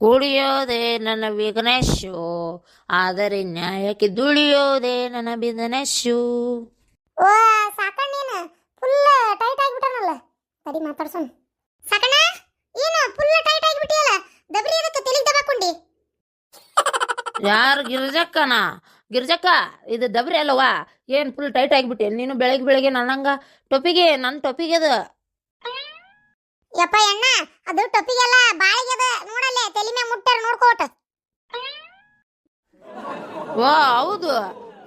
ಉಳಿಯೋದೇ ನನ್ನ ವಿಘ್ನೇಶು, ಆದರೆ ನ್ಯಾಯಕ್ಕೆ ದುಳಿಯೋದೇ ನನ್ನ ಬಿದನೆಶು. ಓ ಸಾಕಣ್ಣ ನೀನು ಫುಲ್ ಟೈಟ್ ಆಗಿಬಿಟ್ಟನಲ್ಲ. ತಡಿ ಮಾತಾಡ್ಸೋಣ. ಸಾಕಣ್ಣ ಏನು ಫುಲ್ ಟೈಟ್ ಆಗಿಬಿಟ್ಟಿಯಲ್ಲ, ದಬ್ರಿ ಅದಕ್ಕೆ ತಲೆಗೆ ದಬಾಕೊಂಡಿ. ಯಾರು ಗಿರ್ಜಕ್ಕನ? ಗಿರ್ಜಕ್ಕ, ಇದು ದಬ್ರಿ ಅಲ್ಲವಾ? ಏನು ಫುಲ್ ಟೈಟ್ ಆಗಿಬಿಟ್ಟೆ ನೀನು ಬೆಳಗ್ಗೆ ಬೆಳಗ್ಗೆ ನನ್ನಂಗ? ಟೊಪಿಗೆ, ನನ್ನ ಟೊಪಿಗೆ ಅದು. ಯಪ್ಪ ಅಣ್ಣ, ಅದು ಟೊಪಿಗೆಲ್ಲ ಬಾಳಿಗೆ ಅದ ನೋಡಲ್ಲೇ, ತಲೆ ಮ್ಯಾಗ ಮುಟ್ಟಾರ ನೋಡ್ಕೋಟ. ವಾ ಹೌದು,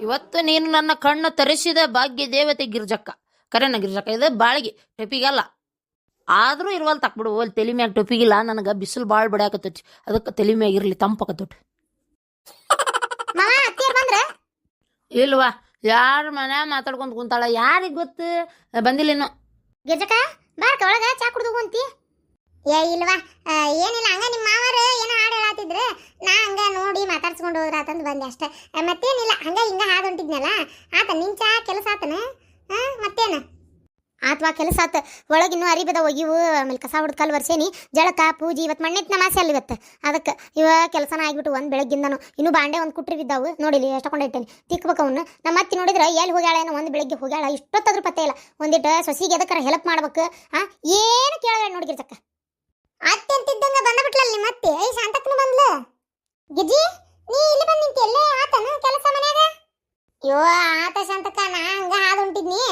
ಇವತ್ತು ನೀನು ನನ್ನ ಕಣ್ಣು ತರಿಸಿದ ಭಾಗ್ಯ ದೇವತೆ ಗಿರ್ಜಕ್ಕ. ಕರೆನ ಗಿರ್ಜಕ್ಕ, ಇದು ಬಾಳಿಗೆ ಟೊಪಿಗಲ್ಲ. ಆದರೂ ಇರುವಲ್ ತಕ್ಬಿಡು, ಅಲ್ಲಿ ತಲೆ ಮ್ಯಾಗ ಟೊಪಿಗಿಲ್ಲ. ನನಗೆ ಬಿಸಿಲು ಭಾಳ ಬಡಿಯಾಕತ್ತೈತಿ, ಅದಕ್ಕೆ ತಲೆ ಮ್ಯಾಗ ಇರಲಿ, ತಂಪಾಕತ್ತೊಟ್ಟು. ಮಾವ ಅತ್ತಿಯರ್ ಬಂದ್ರ? ಇಲ್ವಾ, ಯಾರ ಮನೆ ಮಾತಾಡ್ಕೊಂತ ಕುಂತಾಳ, ಯಾರಿಗೆ ಗೊತ್ತು? ಬಂದಿಲ್ಲ ಇನ್ನು. ಗಿರ್ಜಕ್ಕ ಬಾರ್ಕ ಒಳಗ ಚಾ ಕುಡ್ದು ಹೋಗಂತಿ. ಏ ಇಲ್ವಾ, ಏನಿಲ್ಲ, ಹಂಗ ನಿಮ್ಮ ಮಾವರು ಏನೋ ಹಾಡು ಹೇಳತ್ತಿದ್ರೆ ನಾ ಹಂಗ ನೋಡಿ ಮಾತಾಡ್ಸ್ಕೊಂಡು ಹೋದ್ರಾತಂದು ಬಂದೆ ಅಷ್ಟೇ. ಮತ್ತೇನಿಲ್ಲ, ಹಂಗ ಹಿಂಗ ಹಾಡು ಹೊಂಟಿದ್ನಲ್ಲ. ಆತ ನಿನ್ ಚಾ ಕೆಲಸ ಆತನ? ಮತ್ತೇನ ಆತ್ವಾ ಕೆಲಸ ಆತ. ಒಳಗಿನ್ನೂ ಅರಿಬದ ಒಗಿವು, ಆಮೇಲೆ ಕಸ ಹೊಡೆದು ಕಲ್ ವರ್ಷೇನಿ, ಜಳಕ ಪೂಜಿ. ಇವತ್ತು ಮಣ್ಣೆತ್ ನಮಾಸೆ ಅಲ್ಲ ಇವತ್ತು, ಅದಕ್ಕೆ ಇವ ಕೆಲಸನ ಆಗಿಬಿಟ್ಟು ಒಂದು ಬೆಳಗ್ಗಿಂದನು. ಇನ್ನೂ ಬಾಂಡೆ ಒಂದು ಕುಟ್ರಿ ಬಿದ್ದಾವು ನೋಡಿಲಿ, ಎಷ್ಟು ಕೊಂಡಿಟ್ಟೇನೆ ತಿಕ್ಬೇಕು ಅವನ್ನ. ನಮ್ಮ ಅತ್ತಿ ನೋಡಿದ್ರೆ ಎಲ್ಲಿ ಹೋಗ್ಯಾಳ ಏನೋ, ಒಂದು ಬೆಳಗ್ಗೆ ಹೋಗ್ಯಾಳ, ಇಷ್ಟೊತ್ತಾದ್ರೂ ಪತ್ತೆ ಇಲ್ಲ. ಒಂದಿಟ್ಟು ಸೊಸಿಗೆ ಎದಕ್ಕಾರ ಹೆಲ್ಪ್ ಮಾಡ್ಬೇಕು, ಏನು ಕೇಳಬೇಡ ನೋಡಿಗಿರ್ಸಕ್ಕ. ಅತ್ತೆ ಅಂತಿದ್ದಂಗ ಬಂದ್ಬಿಟ್ಲಲ್ಲ ನಿಮ್ಮ ಅತ್ತೆ. ಐ ಶಾಂತಕ್ಕನ ಬಂದ್ಲ. ಗಿಜ್ಜಿ ನೀ ಇಲ್ಲಿ ಬಂದು ನಿಂತಿ, ಎಲ್ಲೇ ಆತನ ಕೆಲಸ ಮನ್ಯಾಗ? ಯೋ ಆತ ಶಾಂತಕ್ಕ, ನಾ ಹಂಗ ಹಾಡು ಹೊಂಟಿದ್ನಿ.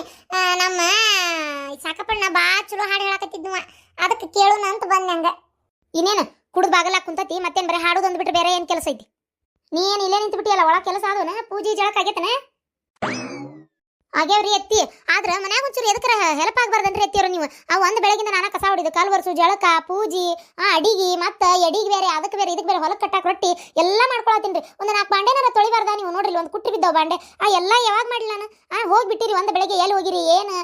ನಮ್ಮ ಸಾಕಪ್ಪಣ್ಣ ಬಾ ಚಲೋ ಹಾಡು ಹೇಳಕತ್ತಿದ್ವ, ಅದಕ್ಕೆ ಕೇಳೋಣ ಅಂತ ಬಂದೆ ಹಂಗ. ಇನ್ನೇನು ಕುಡ್ದು ಬಾಗಲ ಕುಂತತಿ, ಮತ್ತೇನು ಬರೀ ಹಾಡೋದು ಅಂದ್ಬಿಟ್ರೆ ಬೇರೆ ಏನು ಕೆಲಸ ಐತಿ? ನೀ ಏನು ಇಲ್ಲೇ ನಿಂತು ಬಿಟ್ಟಿಯಲ್ಲ, ಒಳ ಕೆಲಸ ಆದವನ? ಪೂಜೆ ಜಳಕ ಆಗೈತನ? ಆಗ್ಯಾವ್ರಿ ಎತ್ತಿ. ಆದ್ರೆ ಮನ್ಯಾಗ ಒಂಚೂರು ಎದಕ್ಕರ ಹೆಲ್ಪ್ ಆಗ್ಬಾರ್ದನ್ರಿ ಎತ್ತಿಯವರು ನೀವು. ಅವು ಒಂದು ಬೆಳಗಿಂದ ನಾನಾ ಕಸ ಹೊಡಿದು ಕಾಲು ವರ್ಸು, ಜಳಕ ಪೂಜಿ, ಅಡಿಗೆ, ಮತ್ತೆ ಎಡಿಗೆ ಬೇರೆ, ಅದಕ್ಕೆ ಬೇರೆ ಇದಕ್ಕೆ ಬೇರೆ, ಹೊಲಕ್ಕೆ ಕಟ್ಟಾಕ ರೊಟ್ಟಿ ಎಲ್ಲ ಮಾಡ್ಕೊಳತ್ತೀನಿ. ಒಂದು 4 ಬಾಂಡೆನಾರ ತೊಳಿಬಾರ್ದ ನೀವು? ನೋಡ್ರಿ ಒಂದು ಕುಟ್ರಿ ಬಿದ್ದಾವ ಬಾಂಡೆ, ಎಲ್ಲ ಯಾವಾಗ ಮಾಡಿಲ್ಲ ನಾನು? ಹೋಗ್ಬಿಟ್ಟಿರಿ ಒಂದು ಬೆಳಗ್ಗೆ, ಎಲ್ಲಿ ಹೋಗಿರಿ ಏನು?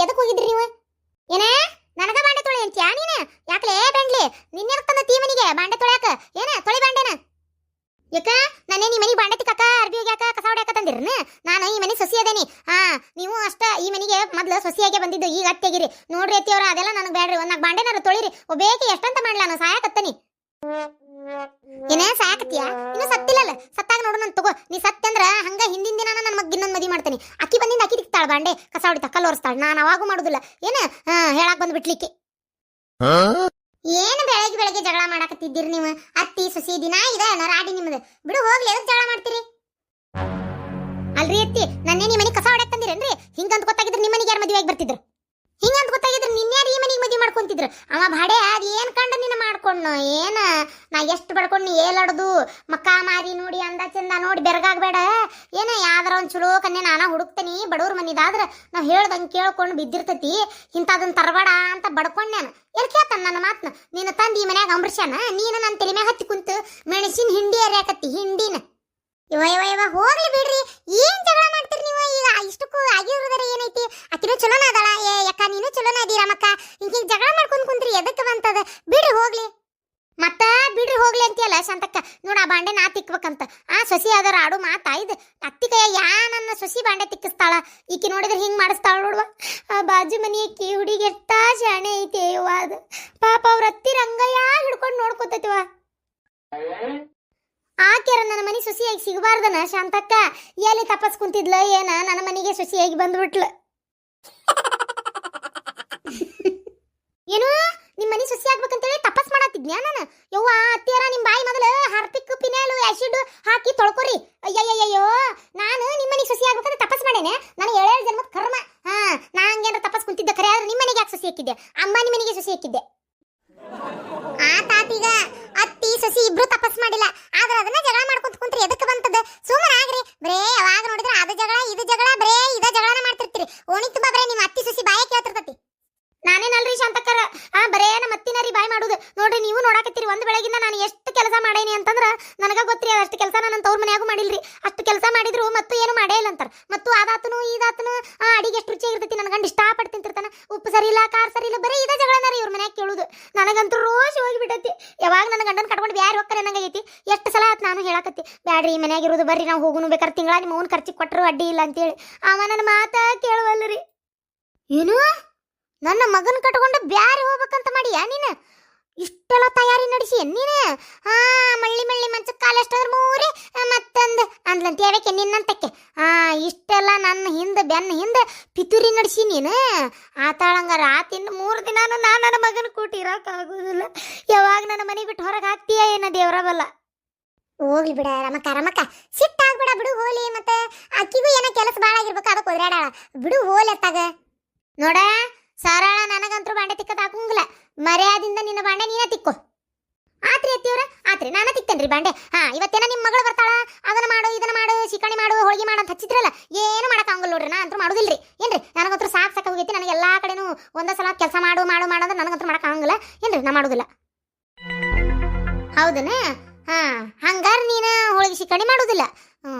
ಎದಕ್ಕೆ ಹೋಗಿದ್ರಿ ನೀವು? ಏನೇ ನನಗ ಬಾಂಡೆ ತೊಳಿ ಅಂತೀಯಾ ನೀನು? ಯಾಕಲೇ ಬೆಂಡ್ಲಿ, ನಿನ್ನೆ ತಂದ ತೀ ಮನಿಗೆ ಬಾಂಡೆ ತೊಳ್ಯಾಕ? ಏನ ತೊಳಿ ಬಾಂಡೆನ? ಯಾಕ ನಾನೇ ಈ ಮನೆಗೆ ಬಾಂಡೆ ತಿಕ್ಕಾಕ, ಅರ್ಬಿ ಹೋಗ್ಯಾಕ, ಕಸ ಹೊಡ್ಯಾಕ ತಂದಿರ್ನ? ನಾನು ಈ ಮನೆ ಸೊಸಿ ಅದೇನಿ. ನೀವು ಅಷ್ಟ ಈ ಮನೆಗೆ ಮೊದ್ಲು ಸೊಸಿಯಾಗೆ ಬಂದಿದ್ದು, ಈಗ ಅತ್ತೆಗಿರಿ ನೋಡ್ರಿ ಅತ್ತಿಯವ್ರ. ಅದೆಲ್ಲ ನನಗೆ ಬೇಡ್ರಿ, ಒಂದು 4 ಬಾಂಡೆನಾರ ತೊಳಿರಿ. ಒಬ್ಬೇಕಿ ಎಷ್ಟಂತ ಮಾಡ್ಲ ನಾನು? ಸಾಯಕತ್ತನಿ. ಏನೇ ಸಾಯಕತ್ತೀಯಾ? ಇನ್ನು ಸತ್ತಿಲ್ಲಲ್ಲ, ಸತ್ತಾಗ ನೋಡು ನಾನು ತಗೋ. ನೀ ಸತ್ತಂದ್ರ ಹಂಗ ಹಿಂದಿನ ದಿನ ನನ್ನ ಮಗ ಇನ್ನೊಂದು ಮದಿ ಮಾಡ್ತೇನೆ. ಅಕ್ಕಿ ಬಂದಿಂದ ಅಕ್ಕಿ ತಿಕ್ತಾಳ ಬಾಂಡೆ, ಕಸ ಹೊಡಿತಾ, ಕಲ್ಲು ಒರೆಸ್ತಾಳ. ನಾನು ಅವಾಗೂ ಮಾಡುದಿಲ್ಲ. ಏನ ಹೇಳಾಕ್ ಬಂದ್ಬಿಟ್ಲಿಕ್ಕೆ. ಏನು ಬೆಳಗ್ಗೆ ಬೆಳಗ್ಗೆ ಜಗಳ ಮಾಡಾಕತ್ತಿದ್ದೀರಿ ನೀವು? ಅತ್ತಿ ಸೊಸಿ ದಿನ ಇದೆ ರಾಡಿ ನಿಮ್ದು. ಬಿಡು ಹೋಗ್ಲಿ, ಎದಕ್ಕೆ ಜಗಳ ಮಾಡ್ತೀರಿ? ಅಲ್ರಿ ಅತ್ತಿ, ನನ್ನೇ ನಿಮ್ಮ ಮನೆಗೆ ಕಸ ಹೊಡ್ಯಾಕ್ ತಂದಿರೇನ್ರಿ? ಹಿಂಗಂತ ಗೊತ್ತಾಗಿದ್ರೆ ನಿಮ್ಮ ಮನೆಗೆ ಯಾರು ಮದುವೆ ಆಗಿ ಬರ್ತಿದ್ರು? ಹಿಂಗಂತ ಗೊತ್ತಾಗಿದ್ರೆ ನಿನ್ಯಾರು ಈ ಮನೆಗೆ ಮದುವೆ ಮಾಡ್ಕೊಂತಿದ್ರು? ಅವ ಭಾಡೆ ಅದು ಏನು ಕಂಡು ನಿನ್ನ ಮಾಡ್ಕೊಂಡು ಏನ? ನಾ ಎಷ್ಟು ಬಡ್ಕೊಂಡು ಏಲಾಡೋದು, ಮಕ್ಕ ಮಾರಿ ನೋಡಿ, ಅಂದ ಚಂದ ನೋಡಿ ಬೆರಗಾಗಬೇಡ. ಏನ ಯಾವ್ದಾರ ಒಂದು ಚಲೋ ಕನ್ಯೆ ನಾನ ಹುಡುಕ್ತೇನಿ, ಬಡವ್ರ ಮನಿದಾದ್ರೆ ನಾವು ಹೇಳ್ದಂಗೆ ಕೇಳ್ಕೊಂಡು ಬಿದ್ದಿರ್ತೈತಿ. ಇಂಥದನ್ನ ತರಬೇಡ ಅಂತ ಬಡ್ಕೊಂಡ್ ನಾನು. ಎಲ್ಲಿ ಕೇಳ್ತಾನ ನನ್ನ ಮಾತನ್ನ? ನೀನು ತಂದು ಈ ಮನ್ಯಾಗ ಅಂಬ್ರಸ್ಯಾನ, ನೀನು ನನ್ನ ತಲೆ ಮ್ಯಾಗ ಹತ್ತಿ ಕುಂತು ಮೆಣಸಿನ ಹಿಂಡಿ ಅರಿಯಾಕತ್ತಿ, ಹಿಂಡಿನ. ಇವ ಹೋಗ್ಲಿ ಬಿಡ್ರಿ, ಏನ್ ಜಗಳ ಮಾಡ್ತೀರಿ ನೀವು? ಈಗ ಇಷ್ಟಕ್ಕೂ ಆಗಿರೋದ್ರ ಏನೈತಿ? ಅಕ್ಕಿನೂ ಚಲೋನ ಅದಳ, ಯಾಕ ನೀನು ಚಲೋನ ಅದೀರಮ್ಮಕ್ಕ. ಹಿಂಗ ಜಗಳ ಮಾಡ್ಕೊಂಡ್ ಕುಂತ್ರಿ ಎದಕ್ಕೆ ಬಂತದ? ಬಿಡ್ರಿ ಹೋಗ್ಲಿ. ಮತ್ತ ಬಿಡ್ರಿ ಹೋಗ್ಲಿ ಅಂತೀಯಲ್ಲ ಶಾಂತಕ್ಕ. ನೋಡ ಆ ಬಾಂಡೆ ನಾ ತಿಕ್ಬೇಕಂತ ಸೊಸಿ ಅದರ ಆಡು ಮಾತಾ ಇದು? ಅತ್ತಿ ಕೈಯ ಯಾ ನನ್ನ ಸೊಸಿ ಬಾಂಡೆ ತಿಕ್ಕಿಸ್ತಾಳ? ಈಕಿ ನೋಡಿದ್ರೆ ಹಿಂಗ್ ಮಾಡಿಸ್ತಾಳ ನೋಡುವ. ಆ ಬಾಜು ಮನಿ ಅಕ್ಕಿ ಹುಡುಗಿ ಎಷ್ಟಾ ಶಾಣೆ ಐತಿ ಅಯ್ಯವ. ಅದು ಪಾಪ ಅವ್ರ ಅತ್ತಿ ರಂಗಯ್ಯ ಹಿಡ್ಕೊಂಡು ನೋಡ್ಕೊತೈತಿವ. ಆಕೆರ ನನ್ನ ಮನೆ ಸೊಸಿಯಾಗಿ ಸಿಗಬಾರ್ದನ ಶಾಂತಕ್ಕ? ಎಲ್ಲಿ ತಪಸ್ ಕುಂತಿದ್ಲ ಏನ, ನನ್ನ ಮನೆಗೆ ಸೊಸಿಯಾಗಿ ಬಂದ್ಬಿಟ್ಲ. ಏನು ನಿಮ್ಮ ಮನೆ ಸೊಸಿ ಆಗ್ಬೇಕಂತೇಳಿ ತಪಸ್ ಮಾಡತ್ತಿದ್ನ್ಯಾ ನಾನು? ಯವ್ವ ಅತ್ತಿಯರ, ನಿಮ್ಮ ಬಾಯಿ ಮೊದಲು ಹಾರ್ಪಿಕ್ ಪಿನಾಲ್ ಆಸಿಡ್ ಹಾಕಿ ತೊಳ್ಕೊರಿ. ಅಯ್ಯಯ್ಯಯ್ಯೋ, ನಾನು ನಿಮ್ಮ ಮನೆಗೆ ಸೊಸಿ ಆಗ್ಬೇಕಂತ ತಪಸ್ ಮಾಡೇನೆ. ನಾನು 7 ಜನ್ಮದ ಕರ್ಮ. ನಾ ಹಂಗೇನ ತಪಸ್ ಕುಂತಿದ್ದ ಖರೆ, ಆದ್ರೆ ನಿಮ್ಮ ಮನೆಗೆ ಯಾಕೆ ಸೊಸಿ ಹಾಕಿದ್ದೆ? ಅಮ್ಮ ನಿಮ್ಮ ಮನೆಗೆ ಸೊಸಿ ಹಾಕಿದ್ದೆ. ತಾತೀಗ ಅತ್ತಿ ಸೊಸಿ ಇಬ್ರು ತಪಸ್ ಮಾಡಿಲ್ಲ, ಆದ್ರೆ ಅದನ್ನ ಜಗಳ ಮಾಡ್ಕೊಂತ ಕುಂತ್ರಿ ಎದಕ್ಕೆ ಬಂತದ? ಸುಮ್ಮನೆ ಆಗ್ರಿ. ಬರೇ ಯಾವಾಗ ನೋಡಿದ್ರೆ ಅದು ಜಗಳ ಇದು ಜಗಳ, ಬರೇ ಇದ ಜಗಳನ ಮಾಡ್ತಿರ್ತೀರಿ. ಓಣಿ ತುಂಬಾ ಬರೇ ನಿಮ್ಮ ಅತ್ತಿ ಸೊಸಿ ಬಾಯ ಕೇಳ್ತಿರ್ತತಿ. ನಾನೇನಲ್ರಿ ಶಾಂತಕ್ಕರ, ಬರೇ ನಮ್ಮ ಅತ್ತಿನಾರಿ ಬಾಯ್ ಮಾಡುದು ನೋಡ್ರಿ. ನೀವು ನೋಡಾಕತ್ತೀರಿ ಒಂದು ಬೆಳಗಿಂದ ನಾನು ಎಷ್ಟು ಕೆಲಸ ಮಾಡೇನಿ ಅಂತಂದ್ರ ನನಗ ಗೊತ್ತ್ರಿ. ಅಷ್ಟು ಕೆಲಸ ನನ್ನ ತವ್ರ ಮನ್ಯಾಗೂ ಮಾಡಿಲ್ರಿ. ಅಷ್ಟು ಕೆಲಸ ಮಾಡಿದ್ರು ಮತ್ತು ಏನು ಮಾಡೇ ಇಲ್ಲ ಅಂತಾರ. ಮತ್ತು ಅದಾತನು ಇದಾತನು ಅಡಿಗೆ ಎಷ್ಟು ರುಚಿಯಾಗಿರ್ತೈತಿ, ನನ್ನ ಗಂಡ ಇಷ್ಟಪಟ್ಟು ತಿಂತಿರ್ತಾನ. ಉಪ್ಪು ಸರಿ ಇಲ್ಲ, ಖಾರ ಸರಿ ಇಲ್ಲ, ಬರೀ ಇದ ಜಗಳನಾರಿ ಇವ್ರ ಮನ್ಯಾಗ ಕೇಳುದು. ನನಗಂತೂ ರೋಷ್ ಹೋಗಿಬಿಟ್ಟೈತಿ. ಯಾವಾಗ ನನ್ನ ಗಂಡನ ಕಟ್ಕೊಂಡು ಬ್ಯಾರೆ ಹೋಗ್ತಾರೆ ಅನ್ನಂಗೈತಿ. ಎಷ್ಟು ಸಲ ಆತ್ ನಾನು ಹೇಳಾಕತ್ತಿ, ಬ್ಯಾಡ್ರಿ ಮನ್ಯಾಗ ಇರೋದು, ಬರ್ರಿ ನಾವು ಹೋಗುನು, ಬೇಕಾದ್ರೆ ತಿಂಗಳ ನಿಮ್ಮ ಅವ್ನ ಖರ್ಚಿಗೆ ಕೊಟ್ಟರು ಅಡ್ಡಿ ಇಲ್ಲ ಅಂತೇಳಿ. ಅವ ನನ್ನ ಮಾತಾ ಕೇಳುವಲ್ರಿ. ಏನು ನನ್ನ ಮಗನ ಕಟ್ಕೊಂಡು ಬ್ಯಾರೆ ಹೋಗ್ಬೇಕಂತ ಮಾಡಿಯಾ ನೀನು? ಇಷ್ಟೆಲ್ಲ ತಯಾರಿ ನಡೆಸಿ ನೀನು ಹಾ ಮಳ್ಳಿ ಮಳ್ಳಿ ಮಂಚಕ್ಕೆ ಕಾಲಷ್ಟಾದ್ರ ಮೂರಿ ಮತ್ತೊಂದು ಅಂದ್ಲಂತ ಯಾವಕ್ಕೆ ನಿನ್ನಂತಕ್ಕೆ ಇಷ್ಟೆಲ್ಲ ನನ್ನ ಹಿಂದೆ ಬೆನ್ನ ಹಿಂದೆ ಪಿತೂರಿ ನಡೆಸಿ ನೀನು ಆತಾಳಂಗಾರ ಆತಿಂದ 3 ದಿನಾನು ನಾನು ನನ್ನ ಮಗನ ಕೂಟಿ ಇರೋಕ್ಕಾಗೋದಿಲ್ಲ. ಯಾವಾಗ ನನ್ನ ಮನೆ ಬಿಟ್ಟು ಹೊರಗೆ ಹಾಕ್ತೀಯ ಏನೋ ದೇವ್ರ ಬಲ್ಲ. ಹೋಗ್ಲಿ ಬಿಡ ರಮಕ್ಕ ಸಿಟ್ಟಾಗ್ಬಿಡ ಬಿಡು ಹೋಲಿ. ಮತ್ತೆ ಅಕ್ಕಿಗೂ ಏನೋ ಕೆಲಸ ಭಾಳ ಆಗಿರ್ಬೇಕು ಅದಕ್ಕೆ ಒದ್ರಾಡಾಳ ಬಿಡು ಹೋಲಿ ಅತ್ತಾಗ. ನೋಡ ಸರಳ ನನಗಂತರೂ ಬಾಂಡೆ ತಿಕ್ಕದ ಹಾಕಂಗಿಲ್ಲ. ಮರ್ಯಾದಿಂದ ನಿನ್ನ ಬಾಂಡೆ ನೀನ ತಿಕ್ಕೋ. ಆತ್ರಿ ಅತ್ತಿಯವ್ರ ಆತ್ರಿ ನಾನು ತಿಕ್ತೇನ್ರಿ ಬಾಂಡೆ. ಇವತ್ತೇನ ನಿಮ್ಮ ಮಗಳು ಬರ್ತಾಳ ಅದನ್ನ ಮಾಡು ಇದನ್ನ ಮಾಡು ಶಿಕಣಿ ಮಾಡು ಹೋಳಿಗೆ ಮಾಡು ಅಂತ ಹಚ್ಚಿದ್ರಲ್ಲ ಏನು ಮಾಡಕ್ಕಾಗಲ್ಲ ನೋಡ್ರಿ. ನಾ ಅಂತೂ ಮಾಡೋದಿಲ್ರಿ ಏನ್ರಿ. ನನಗಂತೂ ಸಾಕು ಹೋಗೈತಿ. ನನಗೆ ಎಲ್ಲಾ ಕಡೆನೂ ಒಂದೇ ಸಲ ಕೆಲಸ ಮಾಡು ಮಾಡು ಮಾಡು ಅಂದ್ರೆ ನನಗಂತೂ ಮಾಡಕ್ಕಾಗಂಗಿಲ್ಲ ಏನ್ರಿ. ನಾ ಮಾಡೋದಿಲ್ಲ. ಹೌದನ ಹಂಗಾರ ನೀನು ಹೋಳಿಗೆ ಶಿಕಣಿ ಮಾಡೋದಿಲ್ಲ.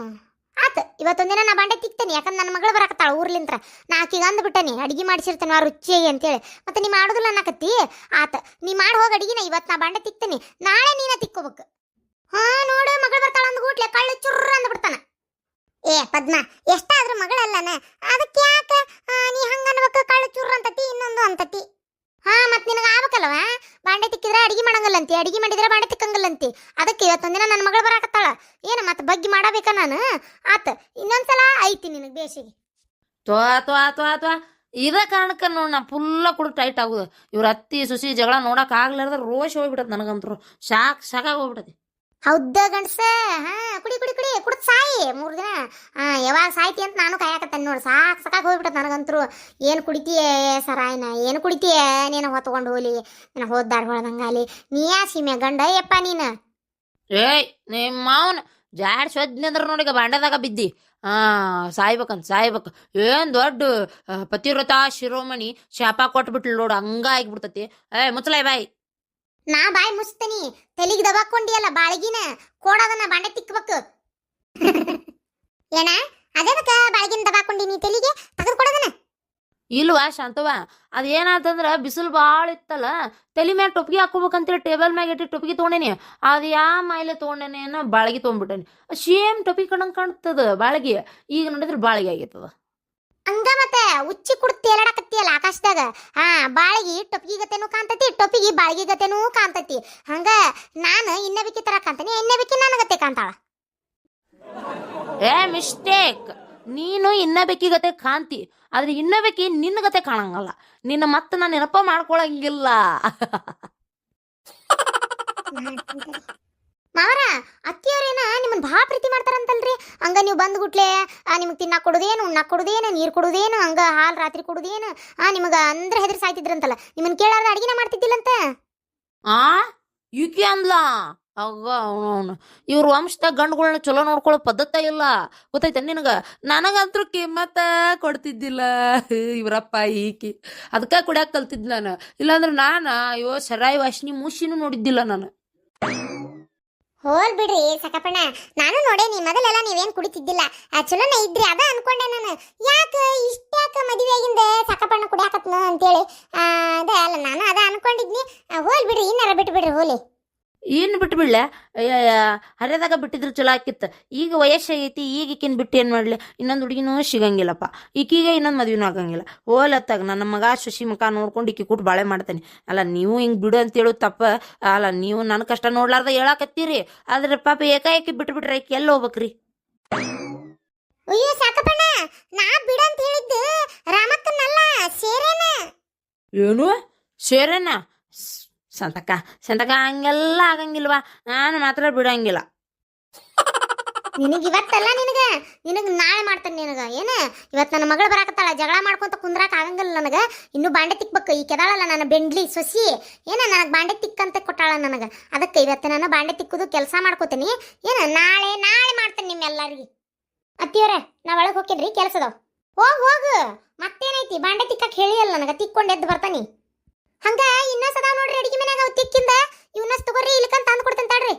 ಆತ ಇವತ್ತೊಂದಿನ ನಾ ಬಾಂಡೆ ತಿಕ್ತೇನೆ. ಯಾಕಂದ್ರೆ ನನ್ನ ಮಗಳು ಬರಕತ್ತಾಳ ಊರ್ಲಿಂತ್ರ. ನಾ ಆಕಿಗೆ ಅಂದ್ಬಿಟ್ಟನಿ ಅಡಿಗೆ ಮಾಡಿಸಿರ್ತೇನೆ ರುಚಿಯಾಗಿ ಅಂತೇಳಿ. ಮತ್ತೆ ನೀ ಮಾಡೋದಿಲ್ಲ ಅನ್ನಕತ್ತಿ. ಆತ ನೀ ಮಾಡಿ ಹೋಗಿ ಅಡಿಗೆನ ಇವತ್ತು ನಾ ಬಾಂಡೆ ತಿಕ್ತೇನೆ. ನಾಳೆ ನೀನ ತಿಕ್ಕೋಬೇಕು. ನೋಡು ಮಗಳು ಬರ್ತಾಳ ಅಂದ್ಬಿಟ್ಲೆ ಕಳ್ಳು ಚುರ್ರ ಅಂದ್ಬಿಡ್ತಾನ. ಏ ಪದ್ಮ ಎಷ್ಟಾದ್ರೂ ಮಗಳಲ್ಲನ ಅದಕ್ಕೆ ಯಾಕೆ ನೀ ಹಂಗ ಅನ್ಬೇಕು ಕಳ್ಳು ಚುರ್ರ ಅಂತತಿ ಇನ್ನೊಂದು ಅಂತತಿ. ಮತ್ ನಿನಗೆ ಆಗ್ಬೇಕಲ್ವ ಬಾಂಡೆ ತಿಕ್ಕಿದ್ರೆ ಅಡಿಗೆ ಮಾಡಂಗಲ್ಲಂತಿ ಅಡಿಗೆ ಮಾಡಿದ್ರೆ ಬಾಂಡೆ ತಿಕ್ಕಂಗಲ್ಲಂತಿ. ಅದಕ್ಕೆ ಇವತ್ತೊಂದಿನ ನನ್ನ ಮಗಳು ಬರಾಕತ್ತಾಳ ಏನು ಮತ್ತೆ ಬಗ್ಗಿ ಮಾಡಬೇಕಾ ನಾನು. ಆತ ಇನ್ನೊಂದ್ಸಲ ಐತಿ ನಿನಗೆ ಬೇಸಿಗೆ. ಇದ ಕಾರಣಕ್ಕೆ ನೋಡಿ ನಾ ಫುಲ್ಲ ಕೂಡ ಟೈಟ್ ಆಗುದು. ಇವ್ರ ಅತ್ತಿ ಸುಸಿ ಜಗಳ ನೋಡಕ್ ಆಗ್ಲಾರ್ದ ರೋಷ್ ಹೋಗ್ಬಿಡತ್ ನನಗಂತರು. ಸಾಕಾಗಿ ಹೋಗ್ಬಿಡತಿ. ಹೌದ ಗಂಡ್ಸ ಕುಡಿ ಕುಡಿ ಕುಡಿ ಕುಡ್ದು ಸಾಯಿ 3 ದಿನ. ಯಾವಾಗ ಸಾಯ್ತಿ ಅಂತ ನಾನು ಕಾಯಕತ್ತೇನೆ ನೋಡಿ. ಸಾಕಾಗಿ ಹೋಗ್ಬಿಟ್ಟದ ನನಗಂತರು. ಏನು ಕುಡಿತೀಯ ಸರಾಯಿನ ಏನು ಕುಡಿತೀಯ ನೀನು ಹೊತ್ಕೊಂಡು ಹೋಲಿ ನೀನು ಹೋದ್ದಾಡ್ ಹೊಳ್ದಂಗಾಲಿ. ನೀಯಾ ಸೀಮೆ ಗಂಡ ಯಪ್ಪ ನೀನು. ಏಯ್ ನಿಮ್ಮ ಮಾವನ ಜಾಡ್ ಸೊದ್ನಂದ್ರ ನೋಡಿಗ ಬಾಂಡೆದಾಗ ಬಿದ್ದಿ. ಸಾಯ್ಬೇಕು. ಏನ್ ದೊಡ್ಡ ಪತಿವ್ರತ ಶಿರೋಮಣಿ ಶಾಪ ಕೊಟ್ಬಿಟ್ಲು ನೋಡು. ಹಂಗ ಆಗಿಬಿಡ್ತತಿ. ಮುಚ್ಚಲಾಯ್ ಬಾಯಿ. ನಾ ಬಾಯಿ ಮುಚ್ತೇನಿ. ತೆಲಿಗೆ ದಬಾಕೊಂಡಿಯಲ್ಲ ಬಾಳಗಿನ ಕೋಡದನ್ನ ಬಾಂಡೆ ತಿಕ್ಬೇಕು. ಏನ ಅದಕ್ಕ ಬಾಳಗಿನ ದಬಾಕೊಂಡಿ ತೆಲಿಗೆ ತೆಗೆದು ಕೊಡದನ ಇಲ್ವಾ ಶಾಂತವ. ಅದೇನಾತಂದ್ರ ಬಿಸಿಲು ಭಾಳ ಇತ್ತಲ್ಲ ತಲೆ ಮ್ಯಾಗ ಟೊಪ್ಪಿಗೆ ಹಾಕೋಬೇಕಂತೇಳಿ ಟೇಬಲ್ ಮ್ಯಾಗ ಇಟ್ಟು ಟೊಪ್ಪಿಗೆ ತೊಗೊಂಡೇನಿ. ಅದು ಯಾವ ಮೈಲೆ ತೊಗೊಂಡೇನಿ ಅನ್ನೋ ಬಾಳ್ಗಿ ತೊಗೊಂಡ್ಬಿಟ್ಟೇನಿ. ಸೇಮ್ ಟೊಪ್ಪಿಗೆ ಕಣಂಗೆ ಕಾಣ್ತದ ಬಾಳ್ಗಿ. ಈಗ ನೋಡಿದ್ರೆ ಬಾಳ್ಗಿ ಆಗೈತದ. ಹಂಗ ಮತ್ತೆ ಉಚ್ಚಿ ಕುಡ್ ತೇಲಾಡಕತ್ತಿಯಲ್ಲ ಆಕಾಶದಾಗ. ಬಾಳಿಗೆ ಟೊಪ್ಪಿಗೆ ಗತೆನೂ ಕಾಣ್ತತಿ ಟೊಪ್ಪಿಗೆ ಬಾಳಿಗೆ ಗತೆನೂ ಕಾಣ್ತತಿ. ಹಂಗ ನಾನು ಇನ್ನಬಿಕ್ಕಿ ತರ ಕಾಣ್ತಾನೆ ಇನ್ನಬಿಕ್ಕಿ ನನ್ನ ಗತೆ ಕಾಣ್ತಾಳ. ಮಿಸ್ಟೇಕ್. ನೀನು ಇನ್ನಬೇಕಿ ಗತೆ ಕಾಣ್ತಿ ಆದ್ರೆ ಇನ್ನಬೇಕಿ ನಿನ್ನ ಗತೆ ಕಾಣಂಗಲ್ಲ. ನಿನ್ನ ಮತ್ತೆ ನಾನು ನೆನಪ ಮಾಡ್ಕೊಳಂಗಿಲ್ಲ. ಮಾವರ ಅತ್ತಿಯವ್ರೇನ ನಿಮ್ಮನ್ನ ಭಾಳ ಪ್ರೀತಿ ಮಾಡ್ತಾರಂತಲ್ರಿ. ಹಂಗ ನೀವು ಬಂದ್ಗುಟ್ಲೆ ನಿಮ್ಗೆ ತಿನ್ನಾಕ್ ಕೊಡುದೇನು ಉಣ್ಣಾಕ್ ಕೊಡುದೇನು ನೀರು ಕೊಡುದೇನು ಹಂಗ ಹಾಲು ರಾತ್ರಿ ಕೊಡುದೇನು ನಿಮಗ ಅಂದ್ರೆ ಹೆದರಿ ಸಾಯ್ತಿದ್ರಂತಲ್ಲ. ನಿಮ್ಮನ್ನ ಕೇಳಾರ್ದ ಅಡಿಗೆನ ಮಾಡ್ತಿದ್ದಿಲ್ಲಂತ. ಈಕೆ ಅಂದ್ಲ. ಅವನು ಇವ್ರ ವಂಶದಾಗ ಗಂಡುಗಳನ್ನ ಚಲೋ ನೋಡ್ಕೊಳ್ಳೋ ಪದ್ಧತಿ ಇಲ್ಲ ಗೊತ್ತೈತೆ ನಿನಗ. ನನಗಂತೂ ಕಿಮ್ಮತ್ತ ಕೊಡ್ತಿದ್ದಿಲ್ಲ ಇವ್ರಪ್ಪ ಈಕಿ. ಅದಕ್ಕೆ ಕುಡಿಯಾಕ ಕಲ್ತಿದ್ ನಾನು. ಇಲ್ಲಾಂದ್ರೆ ನಾನು ಅಯ್ಯೋ ಸರಾಯಿ ವಾಸನಿ ಮೂಸಿನೂ ನೋಡಿದ್ದಿಲ್ಲ ನಾನು. ಹೋಲ್ ಬಿಡ್ರಿ ಸಕಪಣ್ಣ. ನಾನು ನೋಡೇನಿ ಮೊದಲೆಲ್ಲ ನೀವೇನ್ ಕುಡಿತಿದ್ದಿಲ್ಲ ಚಲೋನ ಇದ್ರಿ. ಅದ ಅನ್ಕೊಂಡೆ ನಾನು ಯಾಕೆ ಇಷ್ಟ್ಯಾಕ ಮದುವೆಗಿಂದ ಸಕಪಣ್ಣ ಕುಡಿಯಾಕತ್ನ ಅಂತೇಳಿ. ಅದ ಅಲ್ಲ ನಾನು ಅದ ಅನ್ಕೊಂಡಿದ್ನಿ. ಹೋಲ್ ಬಿಡ್ರಿ ಇನ್ನಾರ ಬಿಟ್ಟು ಬಿಡ್ರಿ ಹೋಲಿ. ಏನು ಬಿಟ್ಟು ಬಿಡ್ಲೆ ಹರಿಯದಾಗ ಬಿಟ್ಟಿದ್ರು ಚಲೋ ಆಕಿತ್ತು. ಈಗ ವಯಸ್ಸಾಗೈತಿ ಈಗ ಈಕಿನ ಬಿಟ್ಟು ಏನು ಮಾಡಲಿ. ಇನ್ನೊಂದು ಹುಡುಗಿನೂ ಸಿಗಂಗಿಲ್ಲಪ್ಪ. ಈಕೀಗ ಇನ್ನೊಂದು ಮದುವೆನೂ ಆಗಂಗಿಲ್ಲ. ಹೋಲತ್ತಾಗ ನನ್ನ ಮಗ ಶಶಿ ಮುಖ ನೋಡ್ಕೊಂಡು ಈಕಿ ಕೂಟ್ ಬಾಳೆ ಮಾಡ್ತೇನೆ. ಅಲ್ಲ ನೀವು ಹಿಂಗೆ ಬಿಡು ಅಂತ ಹೇಳೋದು ತಪ್ಪ ಅಲ್ಲ. ನೀವು ನನ್ನ ಕಷ್ಟ ನೋಡ್ಲಾರ್ದ ಹೇಳಾಕತ್ತೀರಿ. ಆದ್ರೆ ಪಾಪ ಏಕಾಏಕಿ ಬಿಟ್ಟು ಬಿಟ್ರೆ ಈಕಿ ಎಲ್ಲಿ ಹೋಗ್ಬೇಕ್ರಿ. ಅಯ್ಯೋ ಸಾಕಪ್ಪಣ್ಣ ನಾ ಬಿಡಂತ ಹೇಳಿದ್ದು ರಾಮಕ್ಕನಲ್ಲ ಸೇರೇನ. ಏನು ಸೇರೇನ? ಸಂತಕ ಹಂಗೆಲ್ಲ ಆಗಂಗಿಲ್ವಾ. ನಾನು ಮಾತ್ರ ಬಿಡಂಗಿಲ್ಲ. ನಿನಗೆ ಇವತ್ತಲ್ಲ ನಿನಗೆ ನಾಳೆ ಮಾಡ್ತಾನೆ ನಿನಗ. ಏನ ಇವತ್ತು ನನ್ನ ಮಗಳು ಬರಾಕತ್ತಾಳ ಜಗಳ ಮಾಡ್ಕೊಂತ ಕುಂದ್ರಾಕ ಆಗಂಗಿಲ್ಲ ನನಗೆ. ಇನ್ನು ಬಾಂಡೆ ತಿಕ್ಬೇಕು. ಈ ಕೆದಾಳಲ್ಲ ನನ್ನ ಬೆಂಡ್ಲಿ ಸೊಸಿ ಏನ ನನಗೆ ಬಾಂಡೆ ತಿಕ್ಕಂತ ಕೊಟ್ಟಾಳ ನನಗೆ. ಅದಕ್ಕೆ ಇವತ್ತು ನಾನು ಬಾಂಡೆ ತಿಕ್ಕುದು ಕೆಲಸ ಮಾಡ್ಕೋತೀನಿ. ಏನ ನಾಳೆ ಮಾಡ್ತೇನೆ ನಿಮ್ಮೆಲ್ಲರಿಗೆ. ಅತ್ತಿಯವರೇ ನಾ ಒಳಗೆ ಹೋಗ್ತೇನ್ರಿ ಕೆಲಸದವ್. ಹೋಗು ಮತ್ತೇನೈತಿ ಬಾಂಡೆ ತಿಕ್ಕಕ್ಕೆ ಹೇಳಿಯಲ್ಲ ನನಗೆ. ತಿಕ್ಕೊಂಡು ಎದ್ದು ಬರ್ತಾನಿ. ಹಂಗ ಇನ್ನ ಸದಾ ನೋಡ್ರಿ ಅಡಿಗೆ ಮನ್ಯಾಗ ಅವ್ ತಿಕ್ಕಿಂದ ಇವನ್ನ ತಗೋರಿ ಇಲ್ಕಂತ ತಂದು ಕೊಡ್ತೇನೆ ತಾಡ್ರಿ.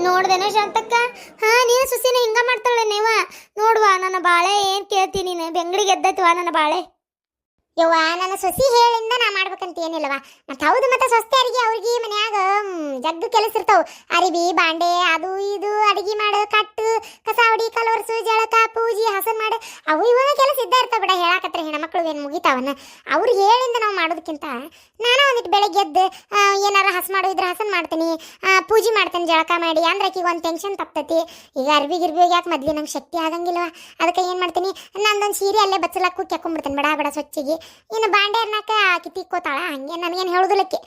ನೋಡ್ದೇನ ಶಾಂತಕ್ಕ ನೀನು ಸುಸಿನ ಹಿಂಗ ಮಾಡ್ತಾಳೆ ನೀವ. ನೋಡುವ ನನ್ನ ಬಾಳೆ ಏನ್ ಕೇಳ್ತೀನಿ ನೀನು ಬೆಂಗಡಿಗೆ ಎದ್ದೈತಿವ ನನ್ನ ಬಾಳೆ. ಯವ್ವ ನನ್ನ ಸೊಸಿ ಹೇಳಿಂದ ನಾ ಮಾಡ್ಬೇಕಂತ ಏನಿಲ್ಲವ. ಮತ್ತೆ ಹೌದು, ಮತ್ತೆ ಸೊಸ್ತೆಯರಿಗೆ ಅವ್ರಿಗೆ ಮನ್ಯಾಗ ಜಗ್ಗು ಕೆಲಸ ಇರ್ತಾವ. ಅರಿಬಿ ಬಾಂಡೆ ಅದು ಇದು ಅಡಿಗೆ ಮಾಡು, ಕಟ್ಟು, ಕಸ ಹೊಡಿ, ಕಲವರ್ಸು, ಜಳಕ, ಪೂಜೆ, ಹಸನ್ ಮಾಡು, ಅವು ಇವಾಗ ಕೆಲಸ ಇದ್ದ ಇರ್ತಾವ ಬಿಡ. ಹೇಳಾಕತ್ರ ಹೆಣ್ಮಕ್ಳು ಏನು ಮುಗಿತಾವನ್ನ. ಅವ್ರಿಗೆ ಹೇಳಿಂದ ನಾವು ಮಾಡೋದಕ್ಕಿಂತ ನಾನು ಒಂದಿಟ್ಟು ಬೆಳಗ್ಗೆ ಎದ್ದು ಏನಾರ ಹಸ್ ಮಾಡೋದಿದ್ರೆ ಹಸನ್ ಮಾಡ್ತೀನಿ, ಪೂಜೆ ಮಾಡ್ತೀನಿ ಜಳಕ ಮಾಡಿ, ಅಂದ್ರೆ ಆಕಿಗೆ ಒಂದು ಟೆನ್ಷನ್ ತಪ್ತತಿ. ಈಗ ಅರ್ಬಿ ಗಿರ್ಬಿ ಯಾಕೆ ಮೊದ್ಲು ನಂಗೆ ಶಕ್ತಿ ಆಗಂಗಿಲ್ವ, ಅದಕ್ಕೆ ಏನು ಮಾಡ್ತೀನಿ, ನಂದೊಂದು ಸೀರೆ ಅಲ್ಲೇ ಬಚ್ಚಲಾಕು ಕೆಕ್ಕೊಂಡ್ಬಿಡ್ತೀನಿ ಬಡ ಬಡ ಸ್ವಚ್ಛಗೆ. ಇನ್ನು ಬಾಂಡೆ ಅನ್ನಕ ಆಕಿ ತಿಕ್ಕೋತಾಳ, ಹಂಗೆ ನನಗೇನು ಹೇಳುದಿಲ್ಲಕ್ಕೆ.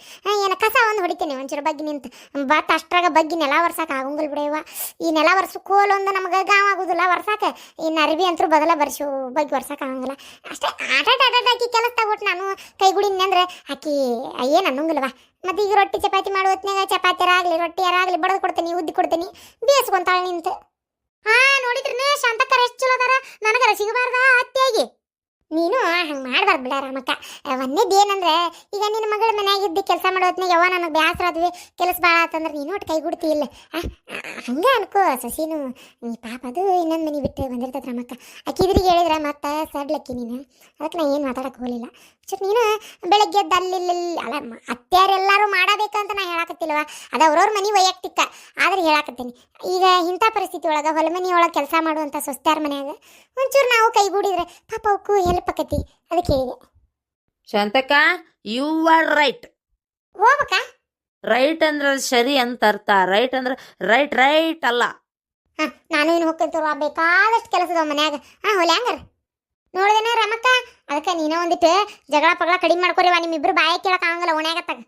ಏನು ಕಸ ಒಂದು ಹೊಡಿತೀನಿ ಒಂಚೂರು ಬಗ್ಗೆ ನಿಂತು, ಬಟ್ ಅಷ್ಟ್ರಾಗ ಬಗ್ಗೆ ನೆಲ ವರ್ಸಕ್ಕೆ ಆಗಂಗಿಲ್ಲ ಬಿಡವ. ಈ ನೆಲ ವರ್ಸು ಕೋಲ್ ಒಂದು ನಮಗೆ ಗಾವ್ ಆಗೋದಿಲ್ಲ ವರ್ಸಕ್ಕೆ. ಇನ್ನು ಅರ್ಬಿ ಅಂತೂ ಬದಲ ಬರ್ಸು ಬಗ್ಗೆ ವರ್ಸಕ್ಕೆ ಆಗಂಗಿಲ್ಲ. ಅಷ್ಟೇ ಆಟಾಟ ಆಕಿ ಕೆಲಸ ತಗೊಟ್ಟು ನಾನು ಕೈಗುಡಿನಿ ಅಂದ್ರೆ ಆಕಿ ಏನು ಅನ್ನಂಗಿಲ್ವ. ಮತ್ತೆ ಈಗ ರೊಟ್ಟಿ ಚಪಾತಿ ಮಾಡೋ ಹೊತ್ನಾಗ ಚಪಾತಿಯರಾಗಲಿ ರೊಟ್ಟಿಯರಾಗಲಿ ಬಡದು ಕೊಡ್ತೀನಿ, ಉದ್ದಿ ಕೊಡ್ತೀನಿ, ಬೇಯಿಸ್ಕೊಂತಾಳೆ ನಿಂತು. ಹಾ ನೋಡಿದ್ರನೇ ಶಾಂತಕ್ಕರ ಎಷ್ಟು ಚಲೋ ಅದಾರ, ನನಗರ ಸಿಗಬಾರ್ದ ಅತ್ತೆಯಾಗಿ. ನೀನು ಹಂಗೆ ಮಾಡಬಾರ್ದು ಬಿಡ ರಾಮಕ್ಕ. ಒಂದೇದು ಏನಂದ್ರೆ, ಈಗ ನಿನ್ನ ಮಗಳ ಮನ್ಯಾಗಿದ್ದು ಕೆಲಸ ಮಾಡೋ ಹೊತ್ನಾಗ ಯವ್ವ ನನಗೆ ಬೇಸರ ಆದ್ವಿ, ಕೆಲಸ ಭಾಳ ಆತಂದ್ರೆ ನೀನು ಒಟ್ಟು ಕೈ ಗುಡ್ತಿ ಇಲ್ಲ. ಹಂಗೆ ಅನ್ಕೋ ಸೊಸೀನು. ನೀ ಪಾಪ ಅದು ಇನ್ನೊಂದು ಮನೆ ಬಿಟ್ಟು ಬಂದಿರ್ತದೆ ರಾಮಕ್ಕ. ಆಕಿದ್ರಿಗೆ ಹೇಳಿದ್ರೆ ಮತ್ತೆ ಸಡ್ಲಕ್ಕಿ ನೀನು, ಅದಕ್ಕೆ ನಾ ಏನು ಮಾತಾಡಕ್ಕೆ ಹೋಗಲಿಲ್ಲ. ಚೂರು ನೀನು ಬೆಳಗ್ಗೆ ಎದ್ದು ಅಲ್ಲಿ ಅಲ್ಲ ಅತ್ತೆಯರೆಲ್ಲರೂ ಮಾಡಬೇಕಂತ ನಾ ಹೇಳಾಕತ್ತಿಲ್ವ, ಅದು ಅವ್ರವ್ರ ಮನೆ ವೈಯಕ್ತಿಕ. ಆದ್ರೆ ಹೇಳಾಕತ್ತೀನಿ, ಈಗ ಇಂಥ ಪರಿಸ್ಥಿತಿ ಒಳಗೆ ಹೊಲ ಮನೆ ಒಳಗೆ ಕೆಲಸ ಮಾಡುವಂಥ ಸೊಸ್ತ್ಯಾರ ಮನ್ಯಾಗ ಒಂಚೂರು ನಾವು ಕೈಗೂಡಿದ್ರೆ ಪಾಪ ಅವಕ್ಕೂ ಹೆಲ್ಪ್ ಆಕತಿ, ಅದಕ್ಕೆ ಹೇಳಿದೆ. Shantakka, you are right. ಹೋಗ್ಬೇಕಾ? ರೈಟ್ ಅಂದ್ರೆ ಸರಿ ಅಂತ ಅರ್ಥ. ರೈಟ್ ಅಂದ್ರೆ ರೈಟ್ ರೈಟ್ ಅಲ್ಲ. ಹಾಂ, ನಾನು ಇನ್ನು ಹೋಗ್ತೇನೆ. ಬೇಕಾದಷ್ಟು ಕೆಲಸದ ಮನ್ಯಾಗ. ಹಾಂ ಹೊಲೆ ಹಂಗಾರ ನೋಡಿದೇನ ರಮಕ್ಕ. ಅದಕ್ಕೆ ನೀನೇ ಒಂದಿಟ್ಟು ಜಗಳ ಪಗಳ ಕಡಿಮೆ ಮಾಡ್ಕೊರಿವ. ನಿಮ್ಮಿಬ್ರು ಬಾಯ ಕೇಳಕ್ ಆಗಂಗಿಲ್ಲ ಓಣ್ಯಾಗತ್ತಾಗ.